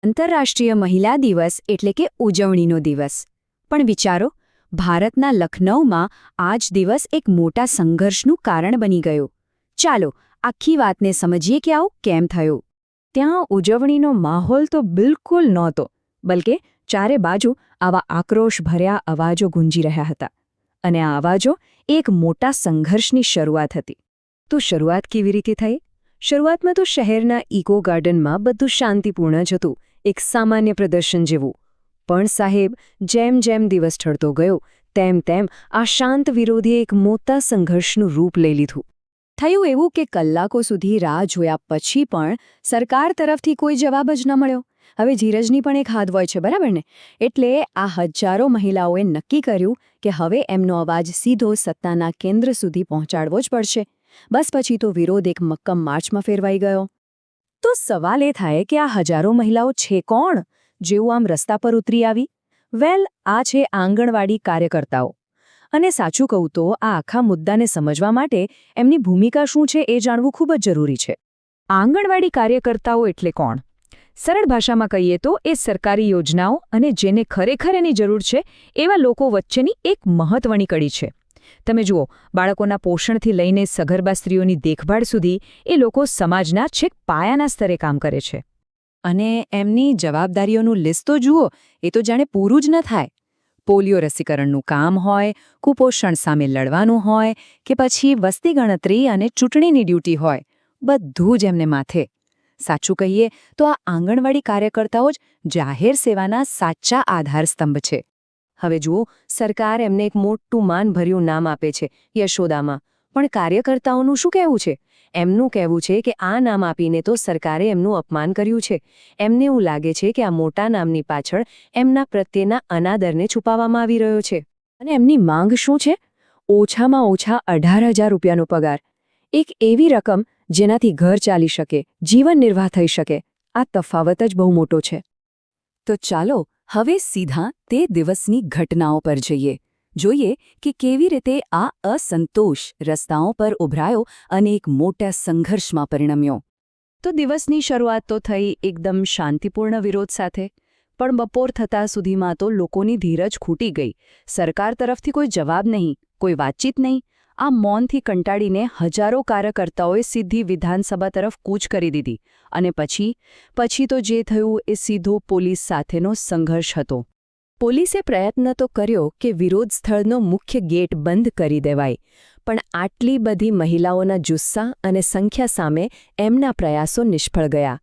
આંતરરાષ્ટ્રીય મહિલા દિવસ એટલે કે ઉજવણીનો દિવસ. પણ વિચારો, ભારતના લખનૌમાં આ જ દિવસ એક મોટા સંઘર્ષનું કારણ બની ગયો. ચાલો આખી વાતને સમજીએ કે આવું કેમ થયું. ત્યાં ઉજવણીનો માહોલ તો બિલકુલ નહોતો, બલકે ચારે બાજુ આવા આક્રોશભર્યા અવાજો ગુંજી રહ્યા હતા. અને આ અવાજો એક મોટા સંઘર્ષની શરૂઆત હતી. તો શરૂઆત કેવી રીતે થઈ? શરૂઆતમાં તો શહેરના ઇકો ગાર્ડનમાં બધું શાંતિપૂર્ણ જ હતું, એક સામાન્ય પ્રદર્શન જેવું. પણ સાહેબ, જેમ જેમ દિવસ ઢળતો ગયો તેમ તેમ આ શાંત વિરોધીએ એક મોટા સંઘર્ષનું રૂપ લઈ લીધું. થયું એવું કે કલાકો સુધી રાહ જોયા પછી પણ સરકાર તરફથી કોઈ જવાબ જ ન મળ્યો. હવે ધીરજની પણ એક હદ હોય છે, બરાબર ને? એટલે આ હજારો મહિલાઓએ નક્કી કર્યું કે હવે એમનો અવાજ સીધો સત્તાના કેન્દ્ર સુધી પહોંચાડવો જ પડશે. બસ પછી તો વિરોધ એક મક્કમ માર્ચમાં ફેરવાઈ ગયો. તો સવાલ એ થાય કે આ હજારો મહિલાઓ છે કોણ, જેવું આમ રસ્તા પર ઉતરી આવી? વેલ, આ છે આંગણવાડી કાર્યકર્તાઓ. અને સાચું કહું તો આ આખા મુદ્દાને સમજવા માટે એમની ભૂમિકા શું છે એ જાણવું ખૂબ જ જરૂરી છે. આંગણવાડી કાર્યકર્તાઓ એટલે કોણ? સરળ ભાષામાં કહીએ તો એ સરકારી યોજનાઓ અને જેને ખરેખર એની જરૂર છે એવા લોકો વચ્ચેની એક મહત્વની કડી છે. તમે જુઓ, બાળકોના પોષણથી લઈને સગર્ભા સ્ત્રીઓની દેખભાળ સુધી એ લોકો સમાજના છેક પાયાના સ્તરે કામ કરે છે. અને એમની જવાબદારીઓનું લિસ્ટ તો જુઓ, એ તો જાણે પૂરું જ ન થાય. પોલિયો રસીકરણનું કામ હોય, કુપોષણ સામે લડવાનું હોય, કે પછી વસ્તી ગણતરી અને ચૂંટણીની ડ્યુટી હોય, બધું જ એમને માથે. સાચું કહીએ તો આ આંગણવાડી કાર્યકર્તાઓ જ જાહેર સેવાના સાચા આધારસ્તંભ છે. હવે જુઓ, સરકાર એમને એક મોટું માનભર્યું નામ આપે છે, યશોદામાં. પણ કાર્યકર્તાઓનું શું કહેવું છે? એમનું કહેવું છે કે આ નામ આપીને તો સરકારે એમનું અપમાન કર્યું છે. એમને એવું લાગે છે કે આ મોટા નામની પાછળ એમના પ્રત્યેના અનાદરને છુપાવવામાં આવી રહ્યો છે. અને એમની માંગ શું છે? ઓછામાં ઓછા 18,000 રૂપિયાનો પગાર. એક એવી રકમ જેનાથી ઘર ચાલી શકે, જીવન નિર્વાહ થઈ શકે. આ તફાવત જ બહુ મોટો છે. તો ચાલો હવે સીધા તે દિવસની ઘટનાઓ પર જઈએ. જોઈએ કે કેવી રીતે આ અસંતોષ રસ્તાઓ પર ઉભરાયો અને એક મોટા સંઘર્ષમાં પરિણમ્યો. તો દિવસની શરૂઆત તો થઈ એકદમ શાંતિપૂર્ણ વિરોધ સાથે. પણ બપોર થતાં સુધીમાં તો લોકોની ધીરજ ખૂટી ગઈ. સરકાર તરફથી કોઈ જવાબ નહીં, કોઈ વાતચીત નહીં. આ મૌનથી કંટાળીને હજારો કાર્યકર્તાઓએ સીધી વિધાનસભા તરફ કૂચ કરી દીધી. અને પછી તો જે થયું એ સીધો પોલીસ સાથેનો સંઘર્ષ હતો. પોલીસે પ્રયત્ન તો કર્યો કે વિરોધ સ્થળનો મુખ્ય ગેટ બંધ કરી દેવાય. પણ આટલી બધી મહિલાઓના જુસ્સા અને સંખ્યા સામે એમના પ્રયાસો નિષ્ફળ ગયા.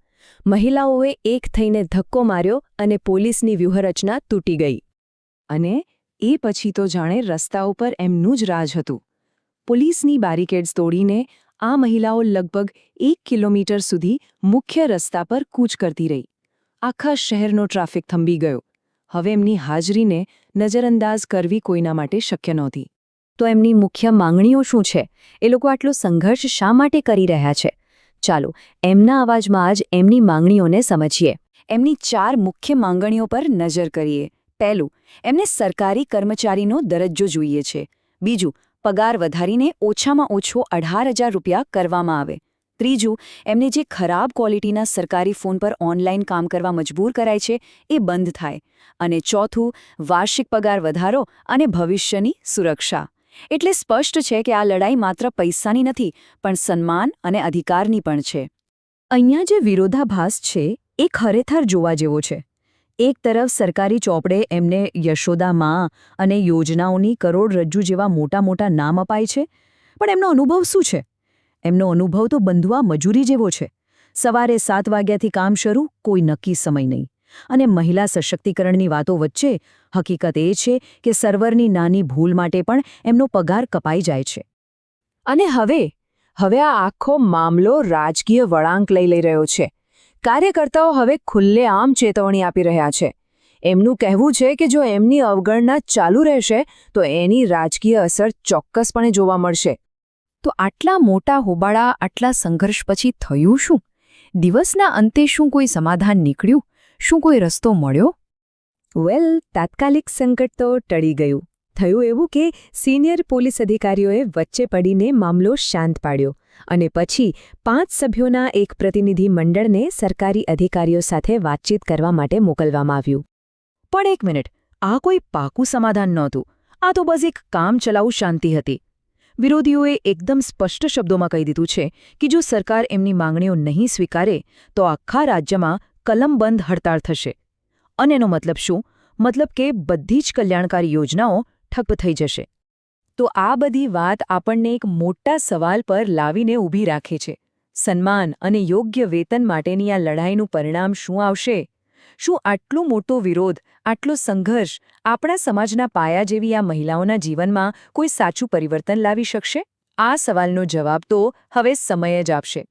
મહિલાઓએ એક થઈને ધક્કો માર્યો અને પોલીસની વ્યૂહરચના તૂટી ગઈ. અને એ પછી તો જાણે રસ્તા ઉપર એમનું જ રાજ હતું. પોલીસની બેરિકેડ્સ તોડીને આ મહિલાઓ લગભગ 1 કિલોમીટર સુધી મુખ્ય રસ્તા પર કૂચ કરતી રહી. આખા શહેરનો ટ્રાફિક થંભી ગયો. હવે એમની હાજરીને નજરઅંદાજ કરવી કોઈના માટે શક્ય નહોતી. તો એમની મુખ્ય માંગણીઓ શું છે? એ લોકો આટલો સંઘર્ષ શા માટે કરી રહ્યા છે? ચાલો એમના અવાજમાં જ એમની માંગણીઓને સમજીએ. એમની 4 મુખ્ય માંગણીઓ પર નજર કરીએ. પહેલું, એમને સરકારી કર્મચારીનો દરજ્જો જોઈએ છે. બીજું, પગાર વધારીને ઓછામાં ઓછો 18,000 રૂપિયા કરવામાં આવે. ત્રીજું, એમને જે ખરાબ ક્વોલિટીના સરકારી ફોન પર ઓનલાઈન કામ કરવા મજબૂર કરાય છે એ બંધ થાય. અને ચોથું, વાર્ષિક પગાર વધારો અને ભવિષ્યની સુરક્ષા. એટલે સ્પષ્ટ છે કે આ લડાઈ માત્ર પૈસાની નથી, પણ સન્માન અને અધિકારની પણ છે. અહીંયા જે વિરોધાભાસ છે એ ખરેખર જોવા જેવો છે. એક તરફ સરકારી ચોપડે એમને યશોદા માં અને યોજનાઓની કરોડરજ્જુ જેવા મોટા મોટા નામ અપાય છે. પણ એમનો અનુભવ શું છે? એમનો અનુભવ તો બંધુઆ મજૂરી જેવો છે. સવારે 7 વાગ્યાથી કામ શરૂ, કોઈ નક્કી સમય નહીં. અને મહિલા સશક્તિકરણની વાતો વચ્ચે હકીકત એ છે કે સર્વરની નાની ભૂલ માટે પણ એમનો પગાર કપાઈ જાય છે. અને હવે આ આખો મામલો રાજકીય વળાંક લઈ રહ્યો છે. કાર્યકર્તાઓ હવે ખુલ્લેઆમ ચેતવણી આપી રહ્યા છે. એમનું કહેવું છે કે જો એમની અવગણના ચાલુ રહેશે તો એની રાજકીય અસર ચોક્કસપણે જોવા મળશે. તો આટલા મોટા હોબાળા, આટલા સંઘર્ષ પછી થયું શું? દિવસના અંતે શું કોઈ સમાધાન નીકળ્યું? શું કોઈ રસ્તો મળ્યો? વેલ, તાત્કાલિક સંકટ તો ટળી ગયું. થયું એવું કે સિનિયર પોલીસ અધિકારીઓએ વચ્ચે પડીને મામલો શાંત પાડ્યો અને પછી 5 સભ્યોના એક પ્રતિનિધિ મંડળને સરકારી અધિકારીઓ સાથે વાતચીત કરવા માટે મોકલવામાં આવ્યું. પણ એક મિનિટ, આ કોઈ પાકું સમાધાન નહોતું. આ તો બસ એક કામચલાઉ શાંતિ હતી. વિરોધીઓએ એકદમ સ્પષ્ટ શબ્દોમાં કહી દીધું છે કે જો સરકાર એમની માંગણીઓ નહીં સ્વીકારે તો આખા રાજ્યમાં કલમબંધ હડતાળ થશે. અને એનો મતલબ શું? મતલબ કે બધી જ કલ્યાણકારી યોજનાઓ ઠપ થઈ જશે. તો આ બધી વાત આપણને એક મોટા સવાલ પર લાવીને ઊભી રાખે છે. સન્માન અને યોગ્ય વેતન માટેની આ લડાઈનું પરિણામ શું આવશે? શું આટલો મોટો વિરોધ, આટલો સંઘર્ષ આપણા સમાજના પાયા જેવી આ મહિલાઓના જીવનમાં કોઈ સાચું પરિવર્તન લાવી શકશે? આ સવાલનો જવાબ તો હવે સમય જ આપશે.